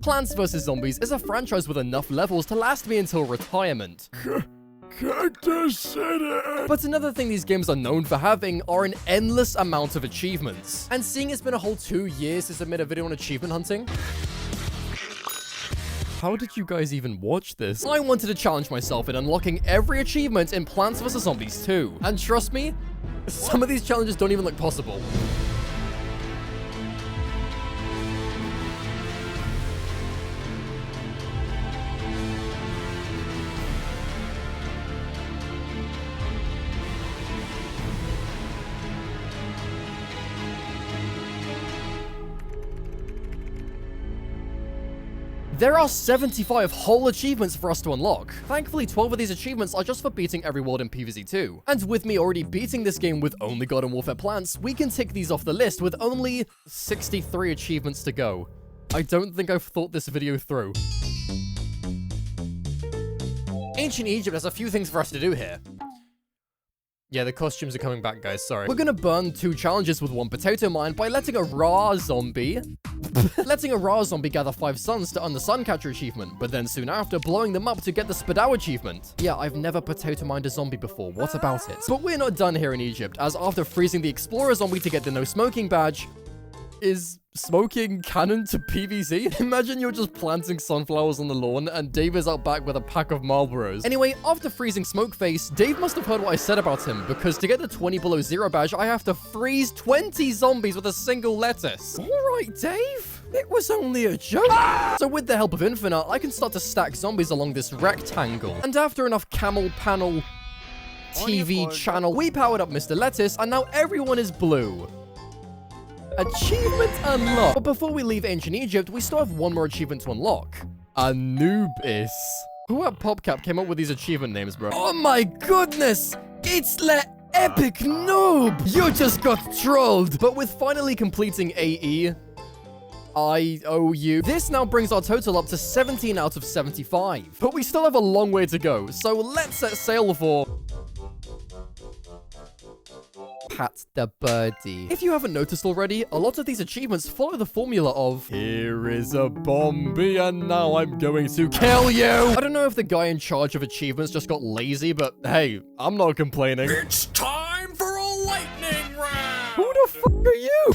Plants vs. Zombies is a franchise with enough levels to last me until retirement. Cactus City! But another thing these games are known for having are an endless amount of achievements. And seeing it's been a whole 2 years since I made a video on achievement hunting, how did you guys even watch this? I wanted to challenge myself in unlocking every achievement in Plants vs. Zombies 2. And trust me, some of these challenges don't even look possible. There are 75 whole achievements for us to unlock. Thankfully, 12 of these achievements are just for beating every world in PvZ 2. And with me already beating this game with only Garden Warfare plants, we can tick these off the list with only 63 achievements to go. I don't think I've thought this video through. Ancient Egypt has a few things for us to do here. Yeah, the costumes are coming back, guys, sorry. We're gonna burn 2 challenges with 1 potato mine by letting a raw zombie gather 5 suns to earn the Suncatcher achievement, but then soon after blowing them up to get the Spadao achievement. Yeah, I've never potato mined a zombie before, what about it? But we're not done here in Egypt, as after freezing the Explorer zombie to get the no smoking badge, is smoking canon to PvZ? Imagine you're just planting sunflowers on the lawn and Dave is out back with a pack of Marlboros. Anyway, after freezing Smokeface, Dave must have heard what I said about him, because to get the 20 below 0 badge, I have to freeze 20 zombies with a single lettuce. Alright, Dave. It was only a joke. So with the help of Infinite, I can start to stack zombies along this rectangle. And after enough camel panel TV channel, we powered up Mr. Lettuce, and now everyone is blue. Achievement unlocked. But before we leave Ancient Egypt, we still have one more achievement to unlock. Anubis. Who at PopCap came up with these achievement names, bro? Oh my goodness! It's the epic noob! You just got trolled! But with finally completing AE, IOU, this now brings our total up to 17 out of 75. But we still have a long way to go, so let's set sail for Pat the Birdie. If you haven't noticed already, a lot of these achievements follow the formula of here is a bombie and now I'm going to kill you. I don't know if the guy in charge of achievements just got lazy, but hey, I'm not complaining. It's time for a lightning round! Who the fuck are you?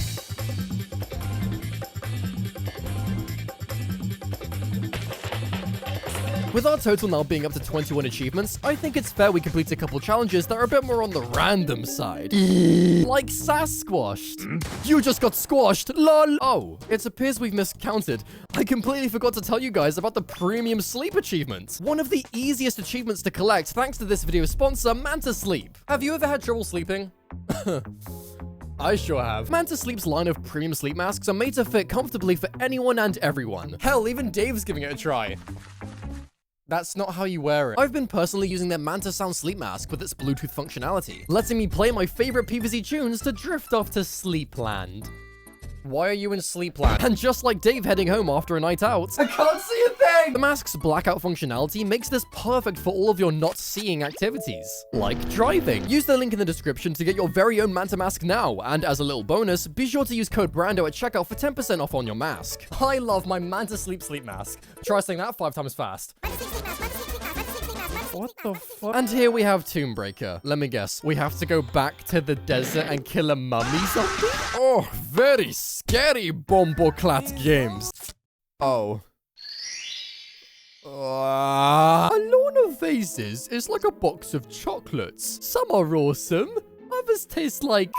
With our total now being up to 21 achievements, I think it's fair we complete a couple challenges that are a bit more on the random side. Like Sasquashed. You just got squashed, lol. Oh, it appears we've miscounted. I completely forgot to tell you guys about the premium sleep achievement. One of the easiest achievements to collect thanks to this video's sponsor, Manta Sleep. Have you ever had trouble sleeping? I sure have. Manta Sleep's line of premium sleep masks are made to fit comfortably for anyone and everyone. Hell, even Dave's giving it a try. That's not how you wear it. I've been personally using their Manta Sound sleep mask with its Bluetooth functionality, letting me play my favorite PvZ tunes to drift off to Sleepland. Why are you in Sleepland? And just like Dave heading home after a night out, I can't see a thing! The mask's blackout functionality makes this perfect for all of your not seeing activities, like driving. Use the link in the description to get your very own Manta mask now, and as a little bonus, be sure to use code Brando at checkout for 10% off on your mask. I love my Manta sleep mask. Try saying that 5 times fast. What the fuck? And here we have Tombbreaker. Let me guess. We have to go back to the desert and kill a mummy zombie? Oh, very scary Bomboclat games. Oh. A lawn of vases is like a box of chocolates. Some are awesome. Others taste like...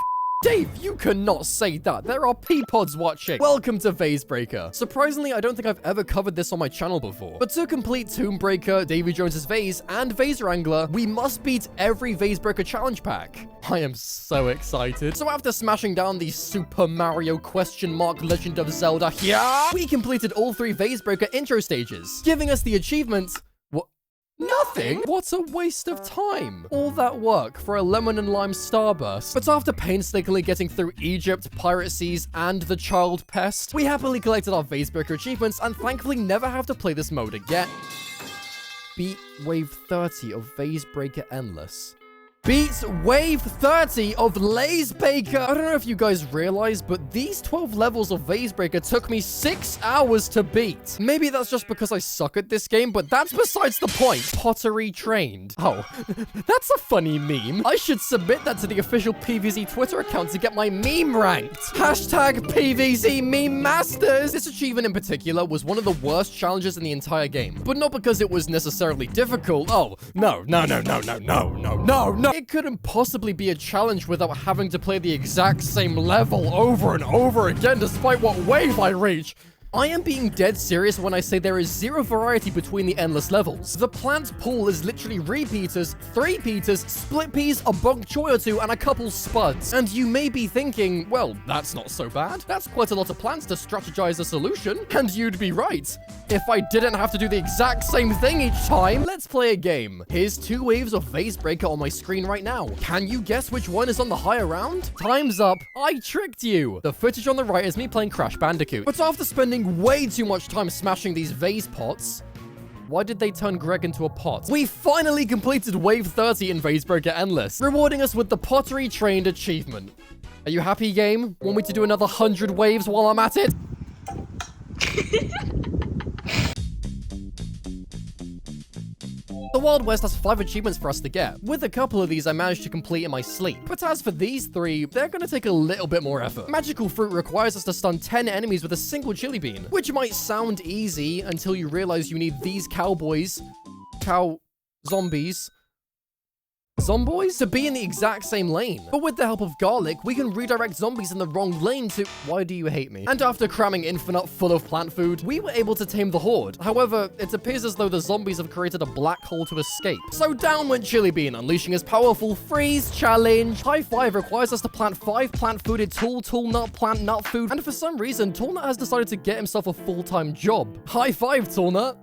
Dave, you cannot say that. There are Peapods watching. Welcome to Vasebreaker. Surprisingly, I don't think I've ever covered this on my channel before. But to complete Tombbreaker, Davy Jones's Vase, and Vase Wrangler, we must beat every Vasebreaker challenge pack. I am so excited. So after smashing down the Super Mario Legend of Zelda here, we completed all 3 Vasebreaker intro stages, giving us the achievement... Nothing? What a waste of time. All that work for a lemon and lime starburst. But after painstakingly getting through Egypt, Pirate Seas, and the Child Pest, we happily collected our Vasebreaker achievements and thankfully never have to play this mode again. Beat Wave 30 of Vasebreaker Endless. beats wave 30 of Laze Baker. I don't know if you guys realize, but these 12 levels of Vase Breaker took me 6 hours to beat. Maybe that's just because I suck at this game, but that's besides the point. Pottery trained. Oh, that's a funny meme. I should submit that to the official PVZ Twitter account to get my meme ranked. Hashtag PVZ Meme Masters. This achievement in particular was one of the worst challenges in the entire game, but not because it was necessarily difficult. Oh, no. It couldn't possibly be a challenge without having to play the exact same level over and over again despite what wave I reach. I am being dead serious when I say there is zero variety between the endless levels. The plant pool is literally repeaters, 3-peaters, split peas, a Bonk Choy or two, and a couple spuds. And you may be thinking, well, that's not so bad. That's quite a lot of plants to strategize a solution. And you'd be right. If I didn't have to do the exact same thing each time. Let's play a game. Here's 2 waves of Vase Breaker on my screen right now. Can you guess which one is on the higher round? Time's up. I tricked you. The footage on the right is me playing Crash Bandicoot. But after spending way too much time smashing these vase pots. Why did they turn Greg into a pot? We finally completed wave 30 in Vase Breaker Endless, rewarding us with the Pottery Trained achievement. Are you happy, game? Want me to do another 100 waves while I'm at it? The Wild West has 5 achievements for us to get. With a couple of these, I managed to complete in my sleep. But as for these 3, they're gonna take a little bit more effort. Magical Fruit requires us to stun 10 enemies with a single chili bean, which might sound easy until you realize you need these zombies, Zomboys to be in the exact same lane. But with the help of garlic, we can redirect zombies in the wrong lane to... Why do you hate me? And after cramming Infinite full of plant food, we were able to tame the horde. However, it appears as though the zombies have created a black hole to escape. So down went Chili Bean, unleashing his powerful freeze challenge. High 5 requires us to plant 5 plant-fooded tool nut plant nut food. And for some reason, Toolnut has decided to get himself a full-time job. High 5, Toolnut.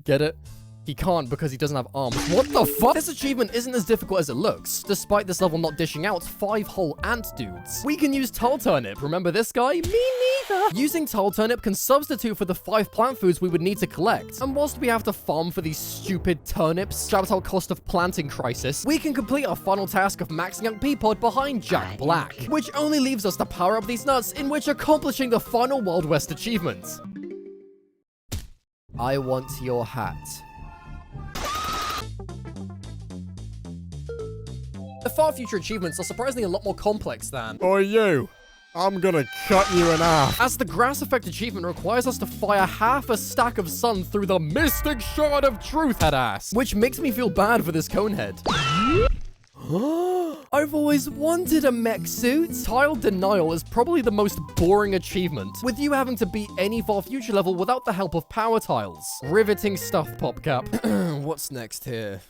Get it? He can't because he doesn't have arms. What the fuck? This achievement isn't as difficult as it looks, despite this level not dishing out 5 whole ant dudes. We can use Tall Turnip. Remember this guy? Me neither. Using Tall Turnip can substitute for the 5 plant foods we would need to collect. And whilst we have to farm for these stupid turnips, shout out cost of planting crisis, we can complete our final task of maxing out Peapod behind Jack Black, which only leaves us to power up these nuts, in which accomplishing the final Wild West achievement. I want your hat. The far future achievements are surprisingly a lot more complex than... Oi, you! I'm gonna cut you in half. As the grass effect achievement requires us to fire half a stack of sun through the mystic shard of truth at ass, which makes me feel bad for this Conehead. I've always wanted a mech suit. Tile Denial is probably the most boring achievement, with you having to beat any far future level without the help of power tiles. Riveting stuff, PopCap. What's next here?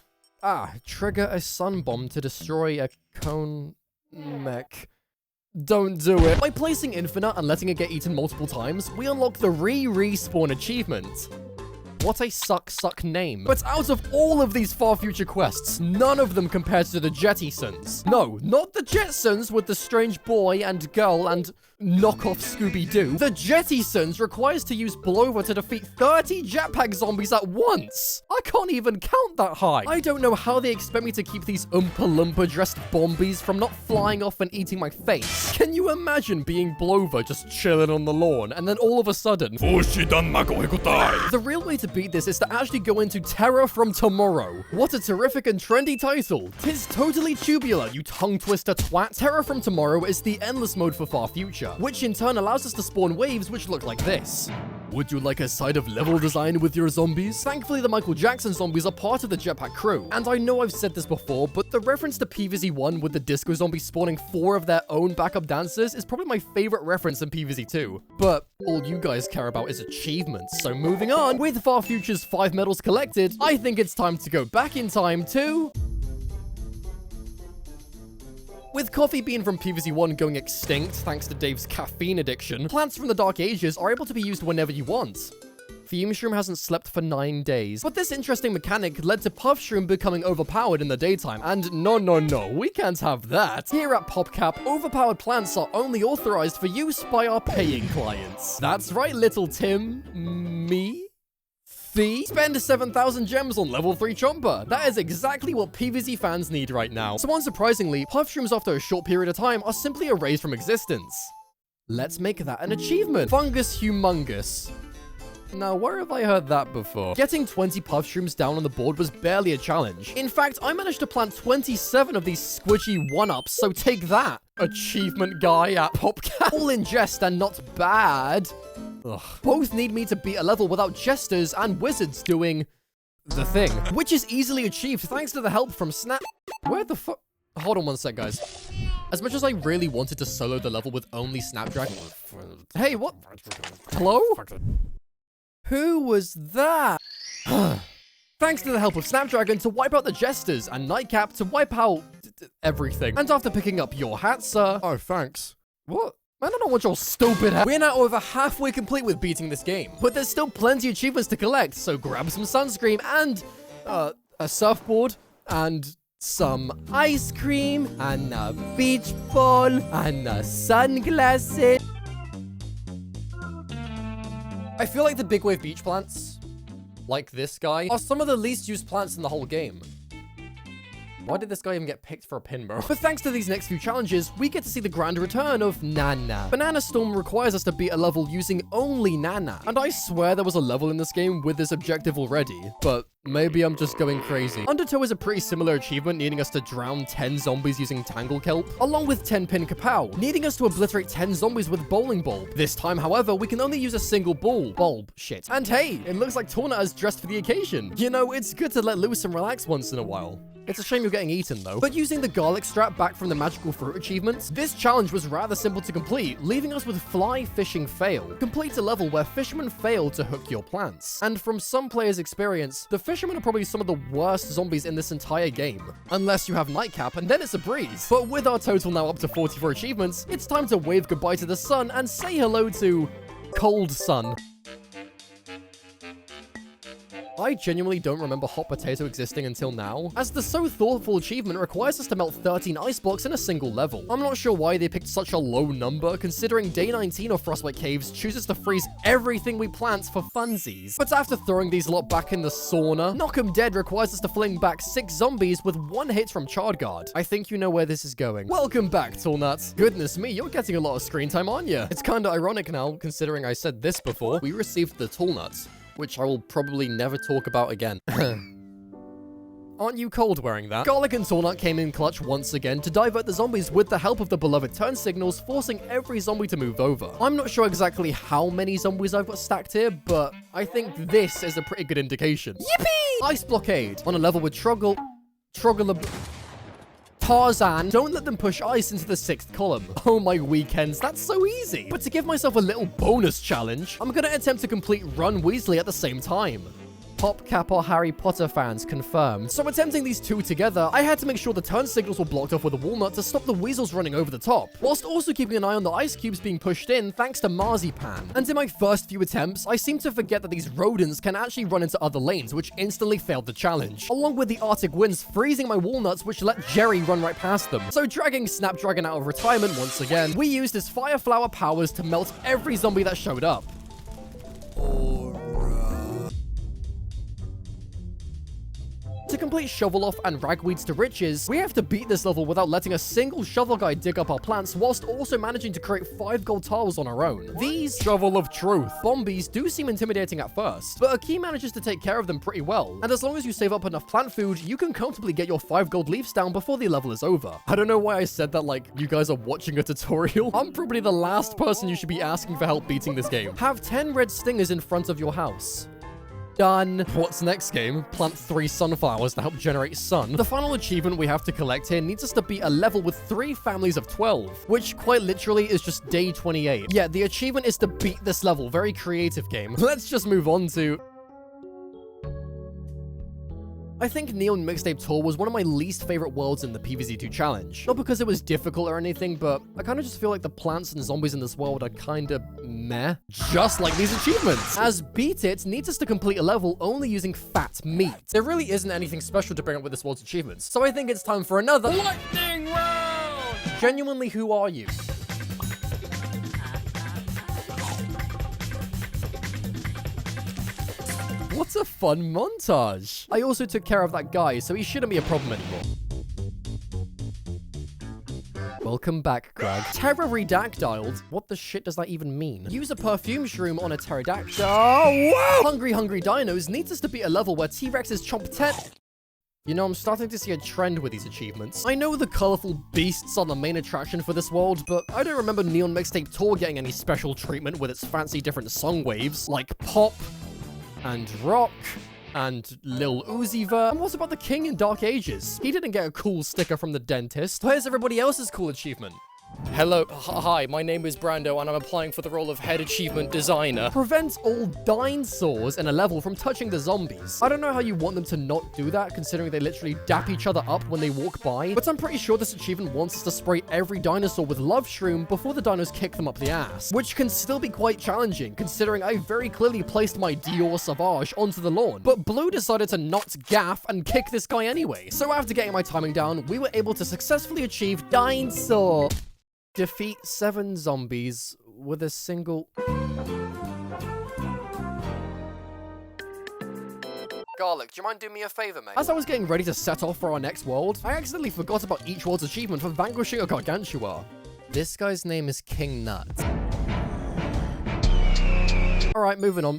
Trigger a sun bomb to destroy a cone mech. Don't do it. By placing Infinite and letting it get eaten multiple times, we unlock the respawn achievement. What a suck name. But out of all of these far future quests, none of them compares to the Jettisons. No, not the Jetsons with the strange boy and girl and knockoff Scooby-Doo. The Jettisons requires to use Blover to defeat 30 jetpack zombies at once. I can't even count that high. I don't know how they expect me to keep these Oompa Loompa dressed bombies from not flying off and eating my face. Can you imagine being Blover just chilling on the lawn and then all of a sudden... The real way to beat this is to actually go into Terror from Tomorrow. What a terrific and trendy title. 'Tis totally tubular, you tongue twister twat. Terror from Tomorrow is the endless mode for far future, which in turn allows us to spawn waves which look like this. Would you like a side of level design with your zombies? Thankfully, the Michael Jackson zombies are part of the jetpack crew. And I know I've said this before, but the reference to PvZ1 with the disco zombies spawning 4 of their own backup dancers is probably my favorite reference in PvZ2. But all you guys care about is achievements. So moving on, with Far Future's 5 medals collected, I think it's time to go back in time to... With Coffee Bean from PvZ1 going extinct thanks to Dave's caffeine addiction, plants from the Dark Ages are able to be used whenever you want. Fume Shroom hasn't slept for 9 days. But this interesting mechanic led to Puff Shroom becoming overpowered in the daytime, and no, we can't have that. Here at PopCap, overpowered plants are only authorized for use by our paying clients. That's right, little Tim. Me? B. Spend 7,000 gems on level 3 Chomper. That is exactly what PvZ fans need right now. So unsurprisingly, puff shrooms after a short period of time are simply erased from existence. Let's make that an achievement. Fungus Humongous. Now, where have I heard that before? Getting 20 puff shrooms down on the board was barely a challenge. In fact, I managed to plant 27 of these squidgy one-ups, so take that, achievement guy at Popcat. All in jest and not bad. Ugh. Both need me to beat a level without jesters and wizards doing the thing, which is easily achieved thanks to the help from Snap. Where the fuck? Hold on one sec, guys. As much as I really wanted to solo the level with only Snapdragon. Hey, what? Hello? Who was that? Thanks to the help of Snapdragon to wipe out the jesters and Nightcap to wipe out everything. And after picking up your hat, sir. Oh, thanks. What? I don't know what your stupid hat. We're now over halfway complete with beating this game, but there's still plenty of achievements to collect, so grab some sunscreen and a surfboard and some ice cream and a beach ball and sunglasses. I feel like the big wave beach plants, like this guy, are some of the least used plants in the whole game. Why did this guy even get picked for a pin, bro? But thanks to these next few challenges, we get to see the grand return of Nana. Banana Storm requires us to beat a level using only Nana. And I swear there was a level in this game with this objective already, but maybe I'm just going crazy. Undertow is a pretty similar achievement, needing us to drown 10 zombies using Tangle Kelp, along with 10 Pin Kapow, needing us to obliterate 10 zombies with Bowling Bulb. This time, however, we can only use a single bulb. Shit. And hey, it looks like Torna has dressed for the occasion. You know, it's good to let loose and relax once in a while. It's a shame you're getting eaten, though. But using the garlic strap back from the magical fruit achievements, this challenge was rather simple to complete, leaving us with fly fishing fail. Complete a level where fishermen fail to hook your plants. And from some players' experience, the fishermen are probably some of the worst zombies in this entire game. Unless you have Nightcap, and then it's a breeze. But with our total now up to 44 achievements, it's time to wave goodbye to the sun and say hello to Cold Sun. I genuinely don't remember Hot Potato existing until now, as the So Thoughtful achievement requires us to melt 13 ice blocks in a single level. I'm not sure why they picked such a low number, considering Day 19 of Frostbite Caves chooses to freeze everything we plant for funsies. But after throwing these lot back in the sauna, Knock 'em Dead requires us to fling back 6 zombies with 1 hit from Charred Guard. I think you know where this is going. Welcome back, Toolnuts. Goodness me, you're getting a lot of screen time, aren't you? It's kinda ironic now, considering I said this before. We received the Toolnuts, which I will probably never talk about again. Aren't you cold wearing that? Garlic and Tornut came in clutch once again to divert the zombies with the help of the beloved turn signals, forcing every zombie to move over. I'm not sure exactly how many zombies I've got stacked here, but I think this is a pretty good indication. Yippee! Ice Blockade on a level with Tarzan. Don't let them push ice into the 6th column. Oh my weekends, that's so easy. But to give myself a little bonus challenge, I'm gonna attempt to complete Run Weasley at the same time. PopCap or Harry Potter fans confirmed. So attempting these two together, I had to make sure the turn signals were blocked off with a walnut to stop the weasels running over the top, whilst also keeping an eye on the ice cubes being pushed in thanks to Marzipan. And in my first few attempts, I seemed to forget that these rodents can actually run into other lanes, which instantly failed the challenge, along with the Arctic winds freezing my walnuts, which let Jerry run right past them. So dragging Snapdragon out of retirement once again, we used his fire flower powers to melt every zombie that showed up. To complete Shovel Off and Ragweeds to Riches, we have to beat this level without letting a single shovel guy dig up our plants, whilst also managing to create 5 gold tiles on our own. These Shovel of Truth Bombies do seem intimidating at first, but Aki manages to take care of them pretty well, and as long as you save up enough plant food, you can comfortably get your 5 gold leaves down before the level is over. I don't know why I said that like you guys are watching a tutorial. I'm probably the last person you should be asking for help beating this game. Have 10 red stingers in front of your house. Done. What's next, game? Plant 3 sunflowers to help generate sun. The final achievement we have to collect here needs us to beat a level with 3 families of 12, which quite literally is just day 28. Yeah, the achievement is to beat this level. Very creative game. Let's just move on to... I think Neon Mixtape Tour was one of my least favorite worlds in the PvZ2 challenge. Not because it was difficult or anything, but I kind of just feel like the plants and zombies in this world are kind of meh. Just like these achievements. As Beat It needs us to complete a level only using fat meat. There really isn't anything special to bring up with this world's achievements, so I think it's time for another lightning round! Genuinely, who are you? What a fun montage. I also took care of that guy, so he shouldn't be a problem anymore. Welcome back, Greg. Pterodactyled? What the shit does that even mean? Use a perfume shroom on a pterodactyl. Oh, whoa! Hungry Dinos needs us to be a level where T-Rexes chomp 10... You know, I'm starting to see a trend with these achievements. I know the colorful beasts are the main attraction for this world, but I don't remember Neon Mixtape Tour getting any special treatment with its fancy different song waves, like Pop, and Rock, and Lil Uzi Vert. And what about the King in Dark Ages? He didn't get a cool sticker from the dentist. Where's everybody else's cool achievement? Hello, hi, my name is Brando, and I'm applying for the role of Head Achievement Designer. Prevent all dinosaurs in a level from touching the zombies. I don't know how you want them to not do that, considering they literally dap each other up when they walk by, but I'm pretty sure this achievement wants us to spray every dinosaur with Love Shroom before the dinos kick them up the ass, which can still be quite challenging, considering I very clearly placed my Dior Sauvage onto the lawn, but Blue decided to not gaff and kick this guy anyway. So after getting my timing down, we were able to successfully achieve Dinosaur. Defeat 7 zombies with a single... Garlic, do you mind doing me a favor, mate? As I was getting ready to set off for our next world, I accidentally forgot about each world's achievement for vanquishing a gargantua. This guy's name is King Nut. Alright, moving on.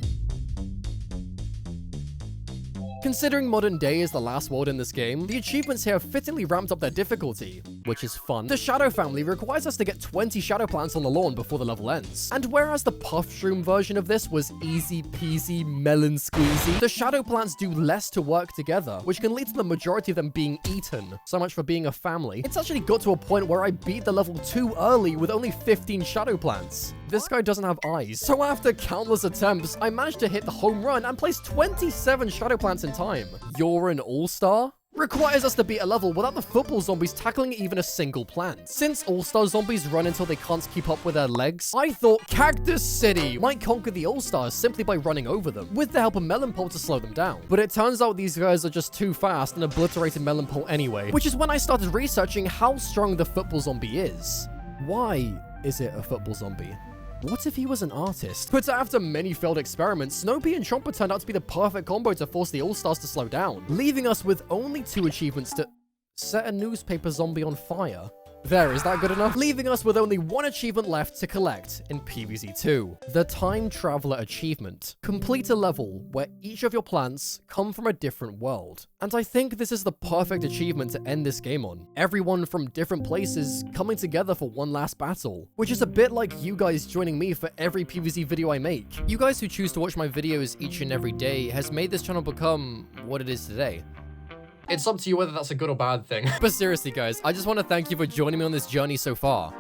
Considering modern day is the last world in this game, the achievements here have fittingly ramped up their difficulty, which is fun. The Shadow family requires us to get 20 shadow plants on the lawn before the level ends. And whereas the Puff Shroom version of this was easy peasy melon squeezy, the shadow plants do less to work together, which can lead to the majority of them being eaten. So much for being a family. It's actually got to a point where I beat the level too early with only 15 shadow plants. This guy doesn't have eyes. So after countless attempts, I managed to hit the home run and place 27 shadow plants in time. You're an all-star? Requires us to beat a level without the football zombies tackling even a single plant. Since all-star zombies run until they can't keep up with their legs, I thought Cactus City might conquer the all-stars simply by running over them, with the help of Melon Pole to slow them down. But it turns out these guys are just too fast and obliterated Melon Pole anyway, which is when I started researching how strong the football zombie is. Why is it a football zombie? What if he was an artist? But after many failed experiments, Snoopy and Chomper turned out to be the perfect combo to force the All-Stars to slow down, leaving us with only 2 achievements to set a newspaper zombie on fire. There, is that good enough? Leaving us with only 1 achievement left to collect in PvZ2. The Time Traveler achievement. Complete a level where each of your plants come from a different world. And I think this is the perfect achievement to end this game on. Everyone from different places coming together for one last battle, which is a bit like you guys joining me for every PvZ video I make. You guys who choose to watch my videos each and every day has made this channel become what it is today. It's up to you whether that's a good or bad thing. But seriously, guys, I just want to thank you for joining me on this journey so far.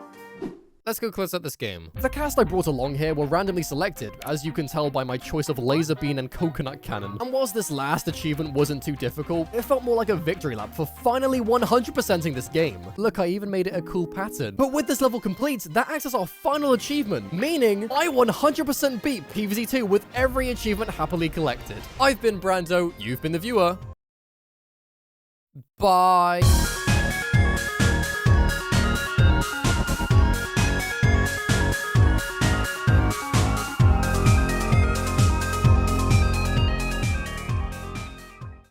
Let's go close up this game. The cast I brought along here were randomly selected, as you can tell by my choice of laser beam and coconut cannon. And whilst this last achievement wasn't too difficult, it felt more like a victory lap for finally 100%ing this game. Look, I even made it a cool pattern. But with this level complete, that acts as our final achievement, meaning I 100% beat PvZ2 with every achievement happily collected. I've been Brando, you've been the viewer. Bye.